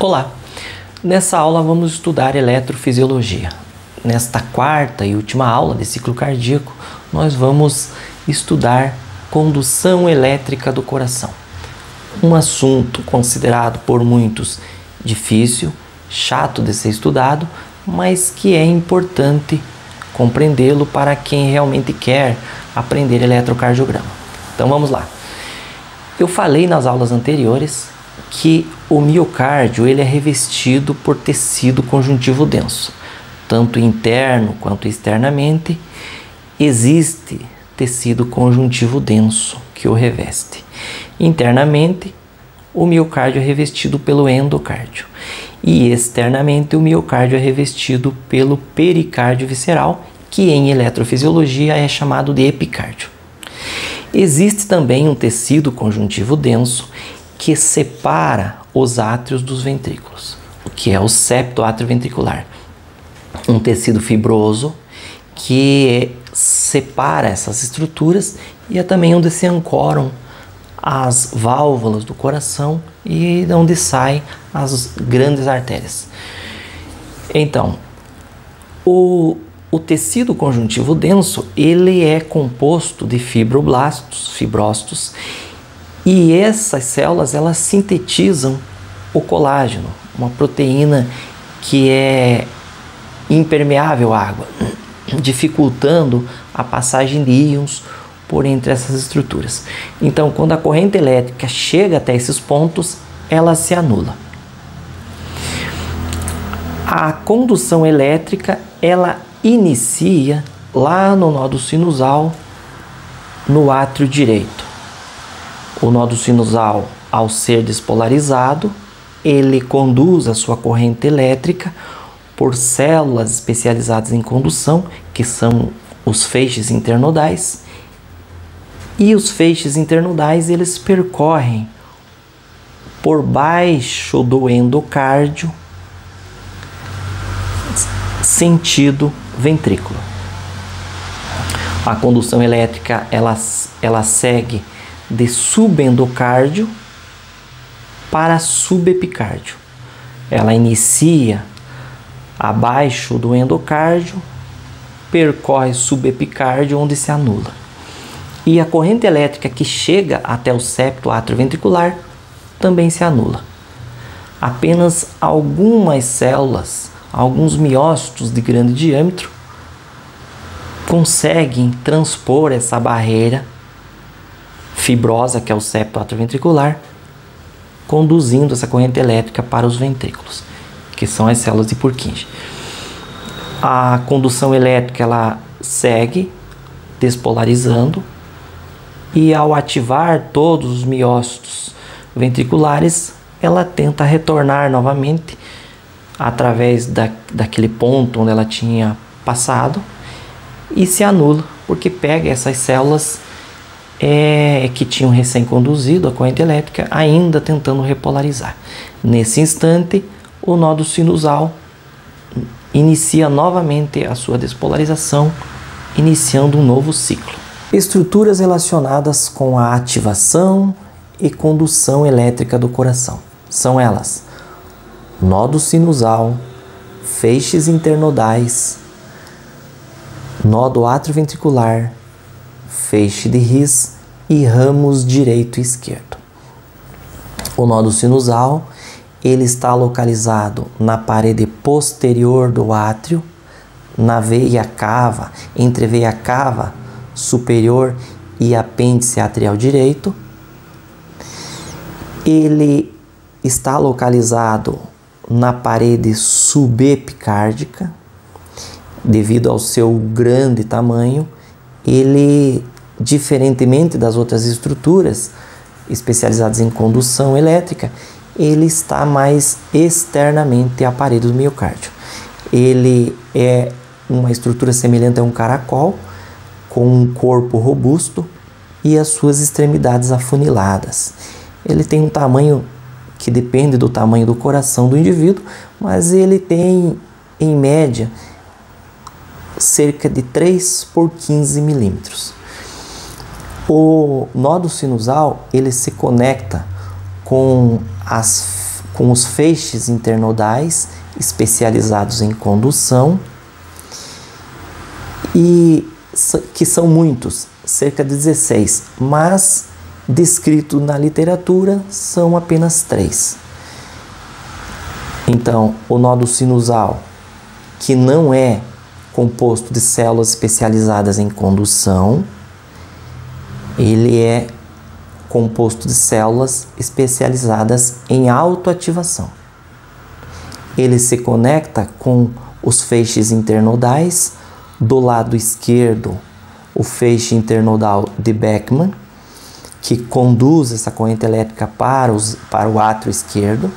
Olá! Nessa aula vamos estudar eletrofisiologia. Nesta quarta e última aula de ciclo cardíaco, nós vamos estudar condução elétrica do coração. Um assunto considerado por muitos difícil, chato de ser estudado, mas que é importante compreendê-lo para quem realmente quer aprender eletrocardiograma. Então vamos lá. Eu falei nas aulas anteriores que o miocárdio ele é revestido por tecido conjuntivo denso. Tanto interno quanto externamente existe tecido conjuntivo denso que o reveste. Internamente, o miocárdio é revestido pelo endocárdio. E externamente, o miocárdio é revestido pelo pericárdio visceral, que em eletrofisiologia é chamado de epicárdio. Existe também um tecido conjuntivo denso que separa os átrios dos ventrículos, o que é o septo atrioventricular. Um tecido fibroso que separa essas estruturas e é também onde se ancoram as válvulas do coração e de onde saem as grandes artérias. Então, o tecido conjuntivo denso ele é composto de fibrócitos, e essas células elas sintetizam o colágeno, uma proteína que é impermeável à água, dificultando a passagem de íons por entre essas estruturas. Então, quando a corrente elétrica chega até esses pontos, ela se anula. A condução elétrica ela inicia lá no nódo sinusal, no átrio direito. O nódo sinusal, ao ser despolarizado, ele conduz a sua corrente elétrica por células especializadas em condução, que são os feixes internodais. E os feixes internodais, eles percorrem por baixo do endocárdio, sentido ventrículo. A condução elétrica, ela segue de subendocárdio para subepicárdio. Ela inicia abaixo do endocárdio, percorre subepicárdio, onde se anula. E a corrente elétrica que chega até o septo atrioventricular também se anula. Apenas algumas células, alguns miócitos de grande diâmetro, conseguem transpor essa barreira fibrosa, que é o septo atrioventricular, conduzindo essa corrente elétrica para os ventrículos, que são as células de Purkinje. A condução elétrica ela segue despolarizando e ao ativar todos os miócitos ventriculares, ela tenta retornar novamente através daquele ponto onde ela tinha passado e se anula, porque pega essas células que tinham recém-conduzido a corrente elétrica, ainda tentando repolarizar. Nesse instante, o nódo sinusal inicia novamente a sua despolarização, iniciando um novo ciclo. Estruturas relacionadas com a ativação e condução elétrica do coração. São elas: nódo sinusal, feixes internodais, nódo atrioventricular, feixe de His e ramos direito e esquerdo. O nódo sinusal ele está localizado na parede posterior do átrio, na veia cava, entre veia cava superior e apêndice atrial direito. Ele está localizado na parede subepicárdica, devido ao seu grande tamanho. Ele, diferentemente das outras estruturas especializadas em condução elétrica, ele está mais externamente à parede do miocárdio. Ele é uma estrutura semelhante a um caracol, com um corpo robusto e as suas extremidades afuniladas. Ele tem um tamanho que depende do tamanho do coração do indivíduo, mas ele tem, em média, cerca de 3 por 15 milímetros. O nódo sinusal ele se conecta com com os feixes internodais especializados em condução, e que são muitos, cerca de 16, mas descrito na literatura são apenas 3. Então, o nódo sinusal, que não é composto de células especializadas em condução, ele é composto de células especializadas em autoativação. Ele se conecta com os feixes internodais. Do lado esquerdo, o feixe internodal de Beckmann, que conduz essa corrente elétrica para o átrio esquerdo.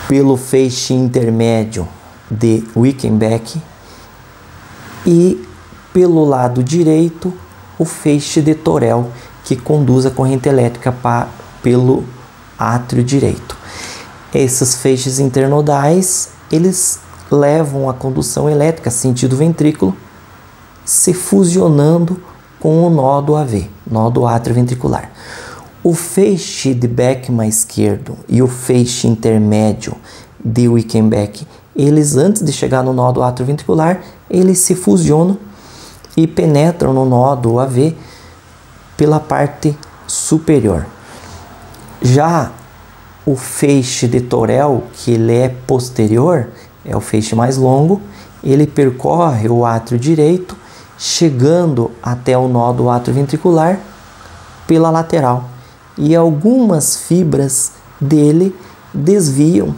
Pelo feixe intermédio de Wickenbeck. E pelo lado direito, o feixe de Thorel, que conduz a corrente elétrica pelo átrio direito. Esses feixes internodais, eles levam a condução elétrica sentido ventrículo, se fusionando com o nódo AV, nódo atrioventricular. O feixe de Beckmann esquerdo e o feixe intermédio de Wickenbeck, eles, antes de chegar no nódo atrioventricular, eles se fusionam e penetram no nódo AV pela parte superior. Já o feixe de Thorel, que ele é posterior, é o feixe mais longo, ele percorre o átrio direito, chegando até o nódo atrioventricular pela lateral. E algumas fibras dele desviam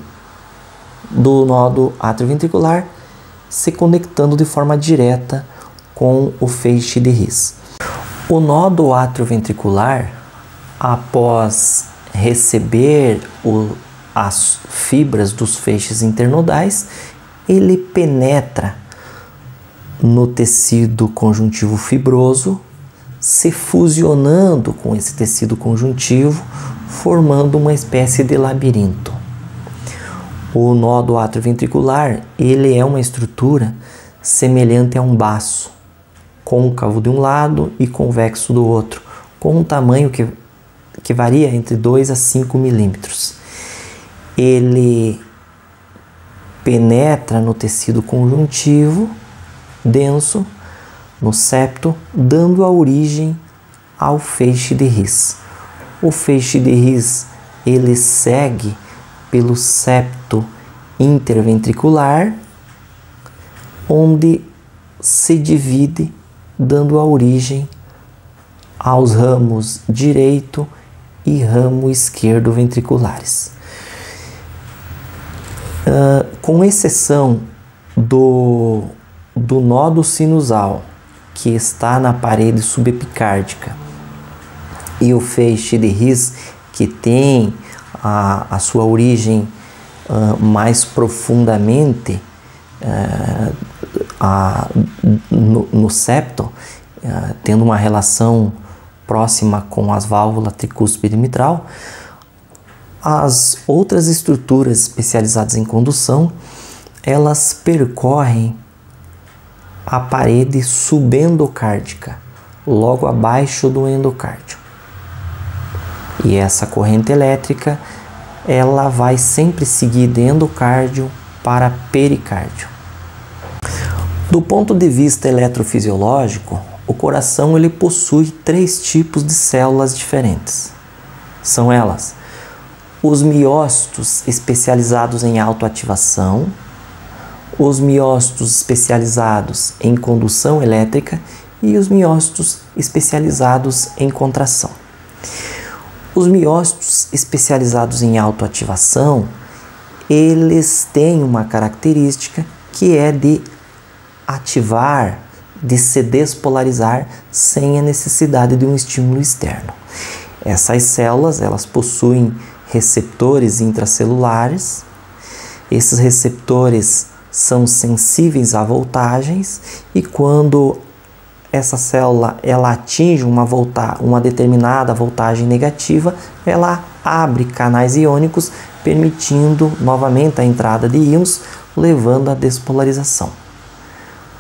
do nódo atrioventricular, se conectando de forma direta com o feixe de His. O nódo atrioventricular, após receber as fibras dos feixes internodais, ele penetra no tecido conjuntivo fibroso, se fusionando com esse tecido conjuntivo, formando uma espécie de labirinto. O nódo atrioventricular, ele é uma estrutura semelhante a um baço, côncavo de um lado e convexo do outro, com um tamanho que varia entre 2 a 5 milímetros. Ele penetra no tecido conjuntivo denso, no septo, dando a origem ao feixe de His. O feixe de His, ele segue pelo septo interventricular, onde se divide, dando a origem aos ramos direito e ramo esquerdo ventriculares. Com exceção do nódo sinusal, que está na parede subepicárdica, e o feixe de His, que tem a sua origem mais profundamente no septo, tendo uma relação próxima com as válvulas tricúspide mitral, as outras estruturas especializadas em condução, elas percorrem a parede subendocárdica, logo abaixo do endocárdio. E essa corrente elétrica, ela vai sempre seguir de endocárdio para pericárdio. Do ponto de vista eletrofisiológico, o coração ele possui 3 tipos de células diferentes. São elas: os miócitos especializados em autoativação, os miócitos especializados em condução elétrica e os miócitos especializados em contração. Os miócitos especializados em autoativação, eles têm uma característica que é de ativar, de se despolarizar sem a necessidade de um estímulo externo. Essas células, elas possuem receptores intracelulares. Esses receptores são sensíveis a voltagens e quando essa célula ela atinge uma determinada voltagem negativa, ela abre canais iônicos, permitindo novamente a entrada de íons, levando à despolarização.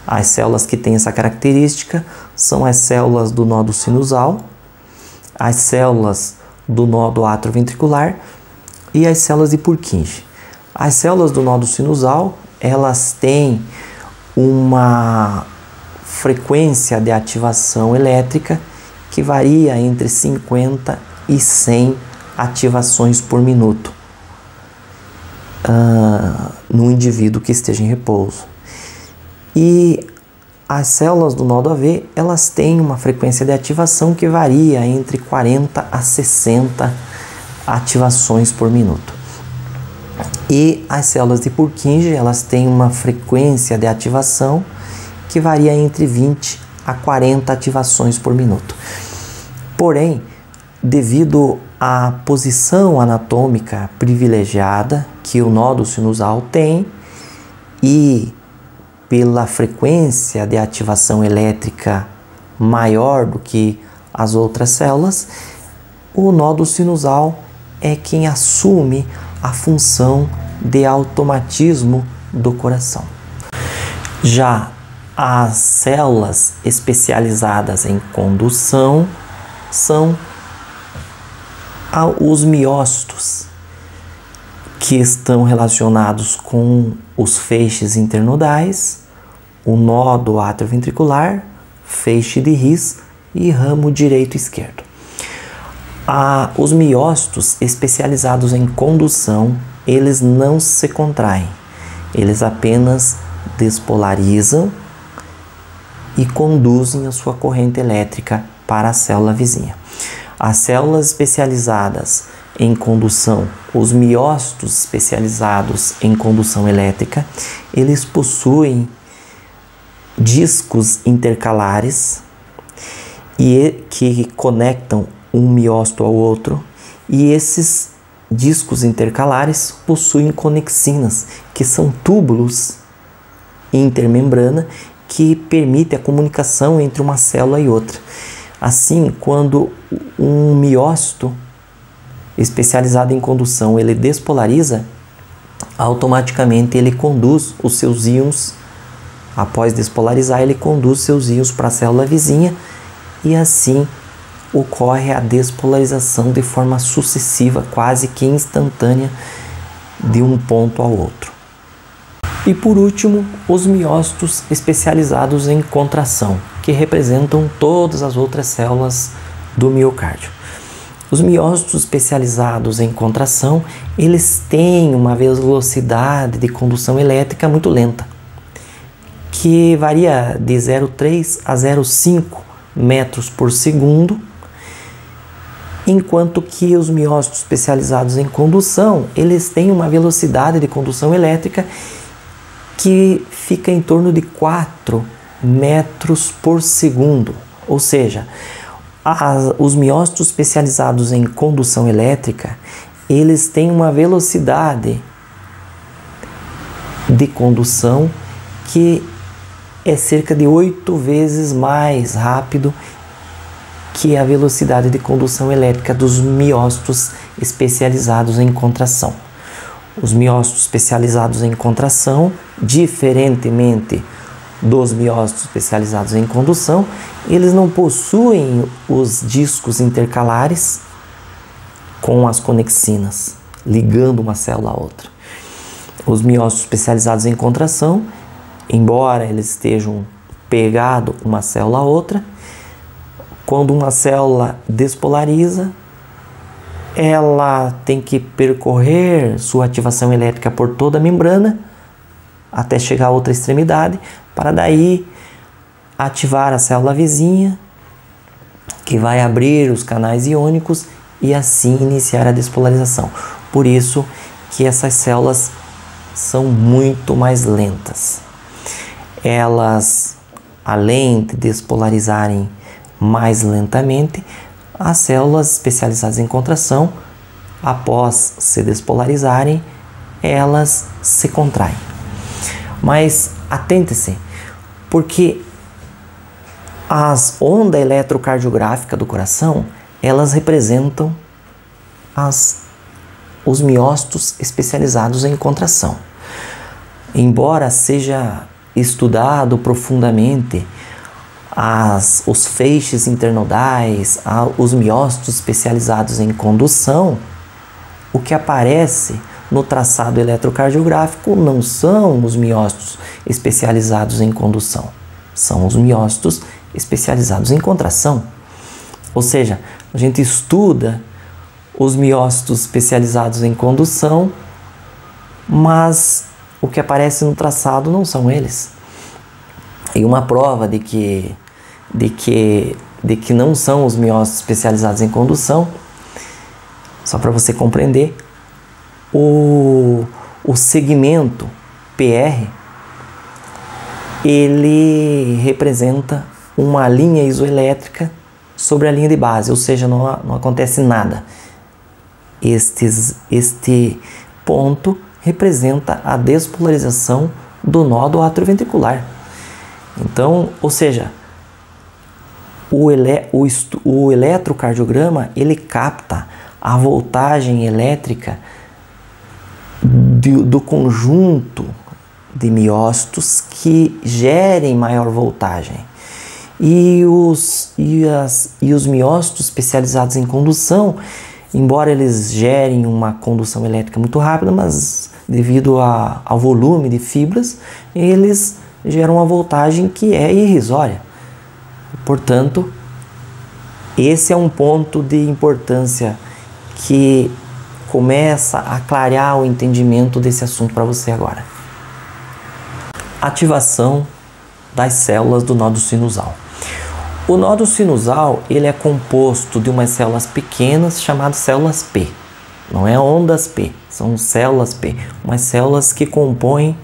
As células que têm essa característica são as células do nódo sinusal, as células do nodo atrioventricular e as células de Purkinje. As células do nodo sinusal, elas têm uma frequência de ativação elétrica que varia entre 50 e 100 ativações por minuto no indivíduo que esteja em repouso. E as células do nodo AV, elas têm uma frequência de ativação que varia entre 40 a 60 ativações por minuto. E as células de Purkinje, elas têm uma frequência de ativação que varia entre 20 a 40 ativações por minuto. Porém, devido à posição anatômica privilegiada que o nódo sinusal tem e pela frequência de ativação elétrica maior do que as outras células, o nódo sinusal é quem assume a função de automatismo do coração. Já as células especializadas em condução são os miócitos, que estão relacionados com os feixes internodais, o nódo atrioventricular, feixe de His e ramo direito e esquerdo. Os miócitos especializados em condução, eles não se contraem, eles apenas despolarizam e conduzem a sua corrente elétrica para a célula vizinha. As células especializadas em condução, os miócitos especializados em condução elétrica, eles possuem discos intercalares que conectam um miócito ao outro, e esses discos intercalares possuem conexinas, que são túbulos intermembrana que permitem a comunicação entre uma célula e outra. Assim, quando um miócito especializado em condução ele despolariza, automaticamente ele conduz os seus íons, após despolarizar, ele conduz seus íons para a célula vizinha e assim ocorre a despolarização de forma sucessiva, quase que instantânea, de um ponto ao outro. E por último, os miócitos especializados em contração, que representam todas as outras células do miocárdio. Os miócitos especializados em contração, eles têm uma velocidade de condução elétrica muito lenta, que varia de 0,3 a 0,5 metros por segundo, enquanto que os miócitos especializados em condução, eles têm uma velocidade de condução elétrica que fica em torno de 4 metros por segundo, ou seja, os miócitos especializados em condução elétrica, eles têm uma velocidade de condução que é cerca de 8 vezes mais rápido que a velocidade de condução elétrica dos miócitos especializados em contração. Os miócitos especializados em contração, diferentemente dos miócitos especializados em condução, eles não possuem os discos intercalares com as conexinas, ligando uma célula a outra. Os miócitos especializados em contração, embora eles estejam pegados uma célula a outra, quando uma célula despolariza, ela tem que percorrer sua ativação elétrica por toda a membrana até chegar a outra extremidade, para daí ativar a célula vizinha, que vai abrir os canais iônicos e assim iniciar a despolarização. Por isso que essas células são muito mais lentas. Elas, além de despolarizarem mais lentamente, as células especializadas em contração, após se despolarizarem, elas se contraem. Mas atente-se, porque as ondas eletrocardiográficas do coração, elas representam os miócitos especializados em contração. Embora seja estudado profundamente os feixes internodais, os miócitos especializados em condução, o que aparece no traçado eletrocardiográfico não são os miócitos especializados em condução, são os miócitos especializados em contração. Ou seja, a gente estuda os miócitos especializados em condução, mas o que aparece no traçado não são eles. E uma prova de que não são os miócitos especializados em condução, só para você compreender, o segmento PR, ele representa uma linha isoelétrica sobre a linha de base, ou seja, não acontece nada. Este ponto representa a despolarização do nódo atrioventricular. Então, ou seja, o eletrocardiograma ele capta a voltagem elétrica do conjunto de miócitos que gerem maior voltagem. E os miócitos especializados em condução, embora eles gerem uma condução elétrica muito rápida, mas devido ao volume de fibras, eles geram uma voltagem que é irrisória. Portanto, esse é um ponto de importância que começa a clarear o entendimento desse assunto para você agora. Ativação das células do nódo sinusal. O nódo sinusal ele é composto de umas células pequenas chamadas células P. Não é ondas P, são células P, umas células que compõem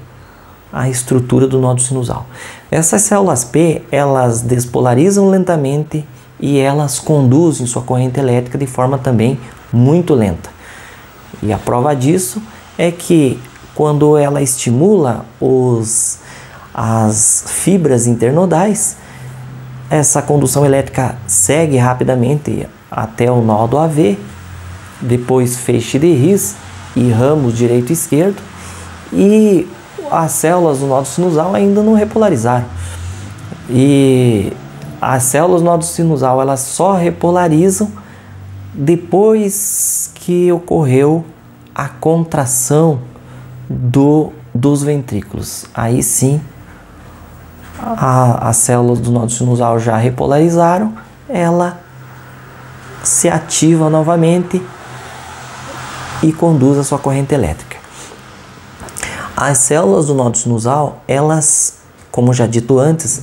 a estrutura do nódo sinusal. Essas células P, elas despolarizam lentamente e elas conduzem sua corrente elétrica de forma também muito lenta. E a prova disso é que quando ela estimula as fibras internodais, essa condução elétrica segue rapidamente até o nódo AV, depois feixe de His e ramos direito e esquerdo, e as células do nódo sinusal ainda não repolarizaram. E as células do nódo sinusal elas só repolarizam depois que ocorreu a contração dos ventrículos. Aí sim, as células do nódo sinusal já repolarizaram, ela se ativa novamente e conduz a sua corrente elétrica. As células do nódo sinusal, elas, como já dito antes,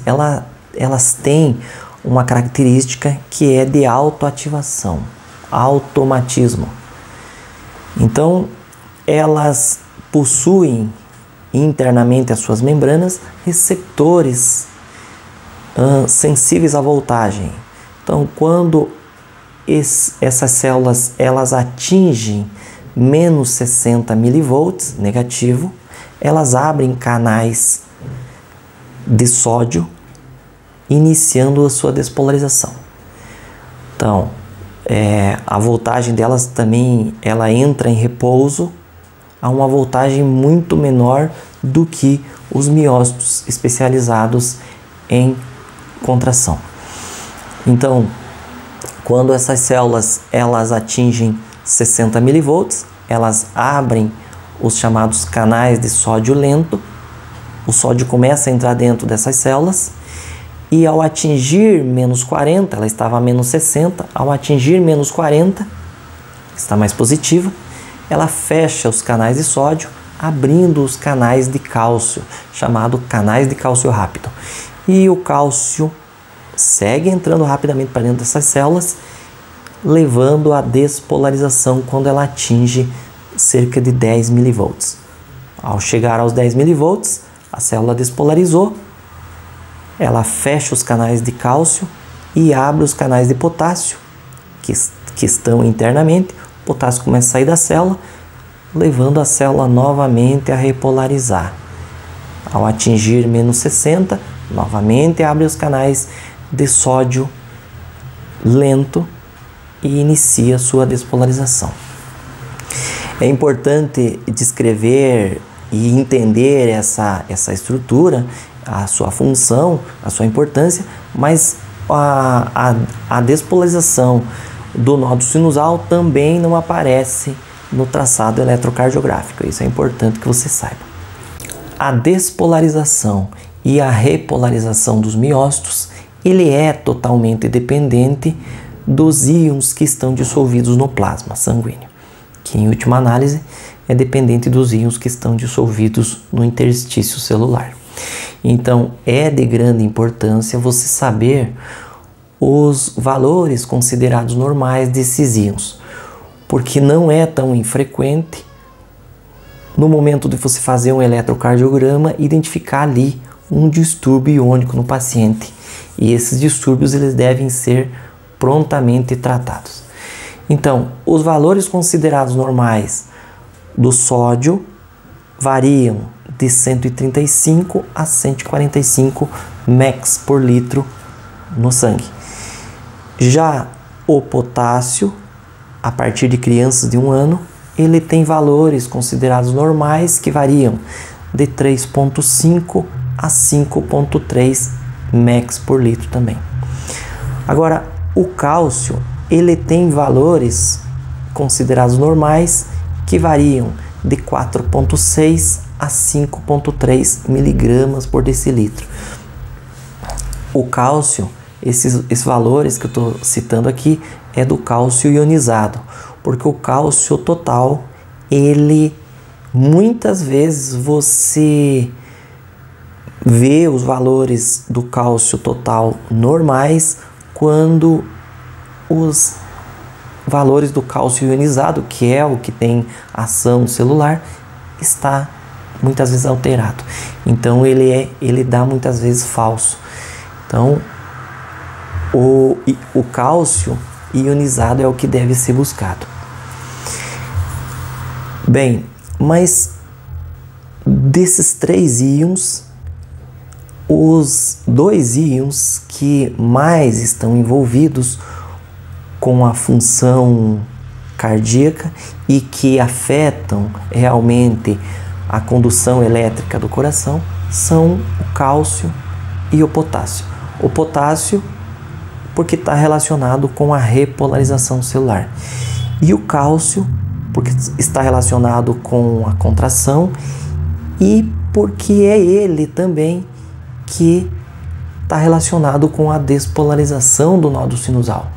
elas têm uma característica que é de autoativação, automatismo. Então, elas possuem internamente as suas membranas receptores sensíveis à voltagem. Então, quando essas células elas atingem menos 60 mV negativo, elas abrem canais de sódio, iniciando a sua despolarização. Então, a voltagem delas também ela entra em repouso a uma voltagem muito menor do que os miócitos especializados em contração. Então, quando essas células elas atingem 60 mV, elas abrem os chamados canais de sódio lento, o sódio começa a entrar dentro dessas células e ao atingir menos 40, ela estava a menos 60, ao atingir menos 40, está mais positiva, ela fecha os canais de sódio, abrindo os canais de cálcio, chamado canais de cálcio rápido. E o cálcio segue entrando rapidamente para dentro dessas células, levando à despolarização quando ela atinge cerca de 10 mV. Ao chegar aos 10 mV, a célula despolarizou, ela fecha os canais de cálcio e abre os canais de potássio que estão internamente. O potássio começa a sair da célula, levando a célula novamente a repolarizar. Ao atingir menos 60, novamente abre os canais de sódio lento e inicia sua despolarização. É importante descrever e entender essa estrutura a sua função, a sua importância, mas a despolarização do nódulo sinusal também não aparece no traçado eletrocardiográfico. Isso é importante que você saiba. A despolarização e a repolarização dos miócitos, ele é totalmente dependente dos íons que estão dissolvidos no plasma sanguíneo, que em última análise é dependente dos íons que estão dissolvidos no interstício celular. Então é de grande importância você saber os valores considerados normais desses íons, porque não é tão infrequente no momento de você fazer um eletrocardiograma identificar ali um distúrbio iônico no paciente, e esses distúrbios eles devem ser prontamente tratados. Então, os valores considerados normais do sódio variam de 135 a 145 mEq por litro no sangue. Já o potássio, a partir de crianças de 1 ano, ele tem valores considerados normais que variam de 3,5 a 5,3 mEq por litro também. Agora, o cálcio, ele tem valores considerados normais que variam de 4,6 a 5,3 miligramas por decilitro. O cálcio, esses valores que eu estou citando aqui, é do cálcio ionizado, porque o cálcio total, ele muitas vezes você vê os valores do cálcio total normais quando os valores do cálcio ionizado, que é o que tem ação celular, está muitas vezes alterado. Então ele dá muitas vezes falso. Então o cálcio ionizado é o que deve ser buscado. Bem, mas desses 3 íons, os 2 íons que mais estão envolvidos com a função cardíaca e que afetam realmente a condução elétrica do coração são o cálcio e o potássio. O potássio porque está relacionado com a repolarização celular, e o cálcio porque está relacionado com a contração e porque é ele também que está relacionado com a despolarização do nódulo sinusal.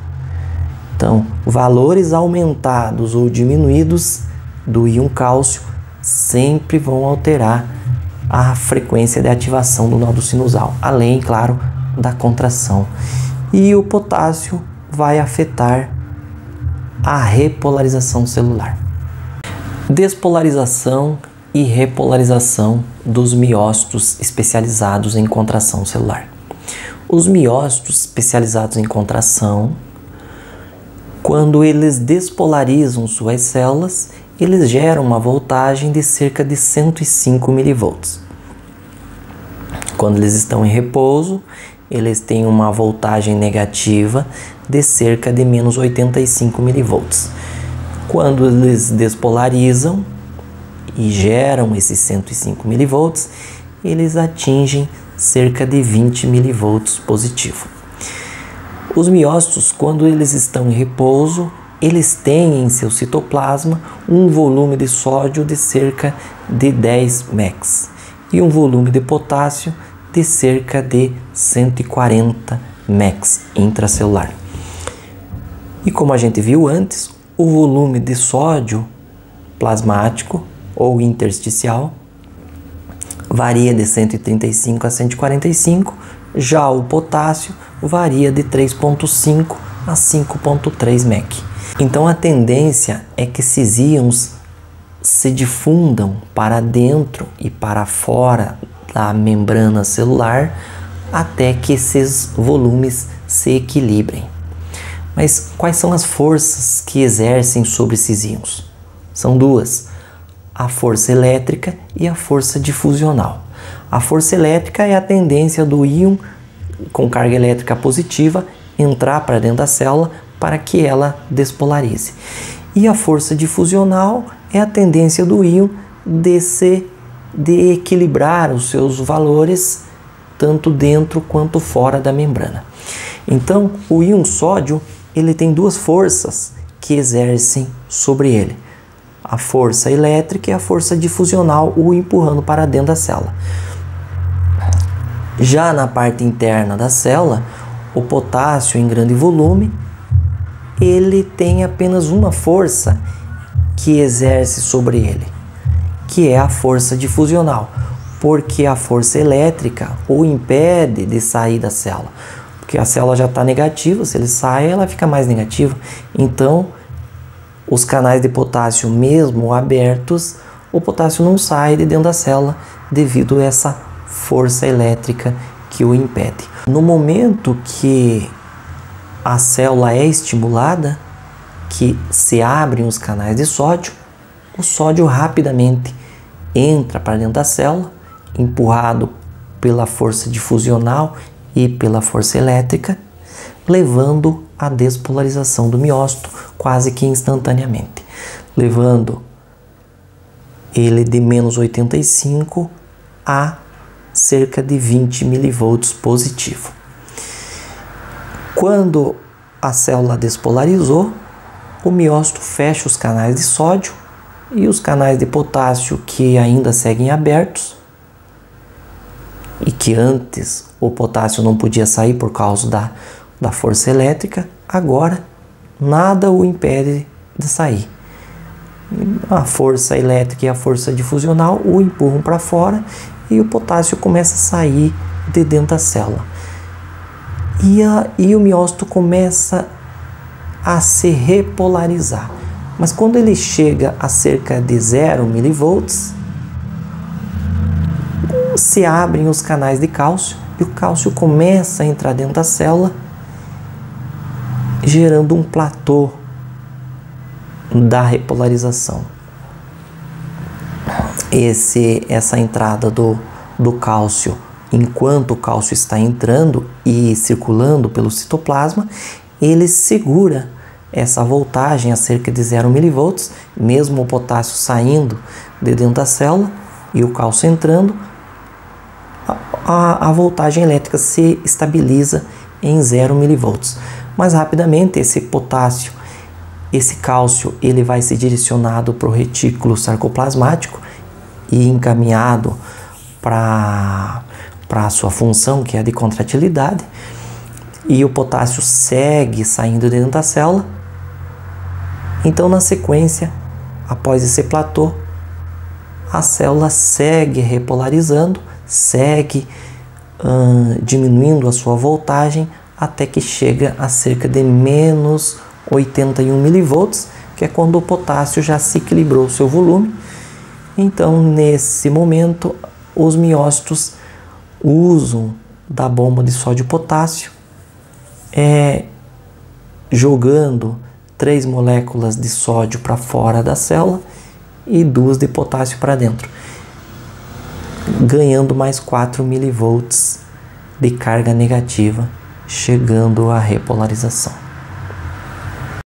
Então, valores aumentados ou diminuídos do íon cálcio sempre vão alterar a frequência de ativação do nódulo sinusal, além, claro, da contração. E o potássio vai afetar a repolarização celular. Despolarização e repolarização dos miócitos especializados em contração celular. Os miócitos especializados em contração, quando eles despolarizam suas células, eles geram uma voltagem de cerca de 105 mV. Quando eles estão em repouso, eles têm uma voltagem negativa de cerca de menos 85 mV. Quando eles despolarizam e geram esses 105 mV, eles atingem cerca de 20 mV positivo. Os miócitos, quando eles estão em repouso, eles têm em seu citoplasma um volume de sódio de cerca de 10 mEq e um volume de potássio de cerca de 140 mEq intracelular. E como a gente viu antes, o volume de sódio plasmático ou intersticial varia de 135 a 145, já o potássio varia de 3,5 a 5,3 mEq. Então a tendência é que esses íons se difundam para dentro e para fora da membrana celular até que esses volumes se equilibrem. Mas quais são as forças que exercem sobre esses íons? São duas: a força elétrica e a força difusional. A força elétrica é a tendência do íon com carga elétrica positiva entrar para dentro da célula para que ela despolarize. E a força difusional é a tendência do íon de equilibrar os seus valores tanto dentro quanto fora da membrana. Então, o íon sódio ele tem duas forças que exercem sobre ele. A força elétrica e a força difusional o empurrando para dentro da célula. Já na parte interna da célula, o potássio em grande volume, ele tem apenas uma força que exerce sobre ele, que é a força difusional, porque a força elétrica o impede de sair da célula, porque a célula já está negativa, se ele sai, ela fica mais negativa. Então, os canais de potássio, mesmo abertos, o potássio não sai de dentro da célula devido a essa força elétrica que o impede. No momento que a célula é estimulada, que se abrem os canais de sódio, o sódio rapidamente entra para dentro da célula, empurrado pela força difusional e pela força elétrica, levando à despolarização do miócito quase que instantaneamente, levando ele de menos 85 a cerca de 20 milivolts positivo. Quando a célula despolarizou, o miócito fecha os canais de sódio e os canais de potássio que ainda seguem abertos e que antes o potássio não podia sair por causa da força elétrica, agora nada o impede de sair. A força elétrica e a força difusional o empurram para fora e o potássio começa a sair de dentro da célula. E o miócito começa a se repolarizar. Mas quando ele chega a cerca de 0 milivolts, se abrem os canais de cálcio e o cálcio começa a entrar dentro da célula, gerando um platô da repolarização. Essa entrada do cálcio, enquanto o cálcio está entrando e circulando pelo citoplasma, ele segura essa voltagem a cerca de 0 milivolts, mesmo o potássio saindo de dentro da célula e o cálcio entrando, a voltagem elétrica se estabiliza em 0 milivolts. Mas rapidamente esse cálcio, ele vai ser direcionado para o retículo sarcoplasmático e encaminhado para a sua função, que é a de contratilidade, e o potássio segue saindo dentro da célula. Então, na sequência, após esse platô, a célula segue repolarizando, segue diminuindo a sua voltagem até que chega a cerca de menos 81 milivolts, que é quando o potássio já se equilibrou o seu volume. Então, nesse momento, os miócitos usam da bomba de sódio e potássio, jogando 3 moléculas de sódio para fora da célula e 2 de potássio para dentro, ganhando mais 4 milivolts de carga negativa, chegando à repolarização.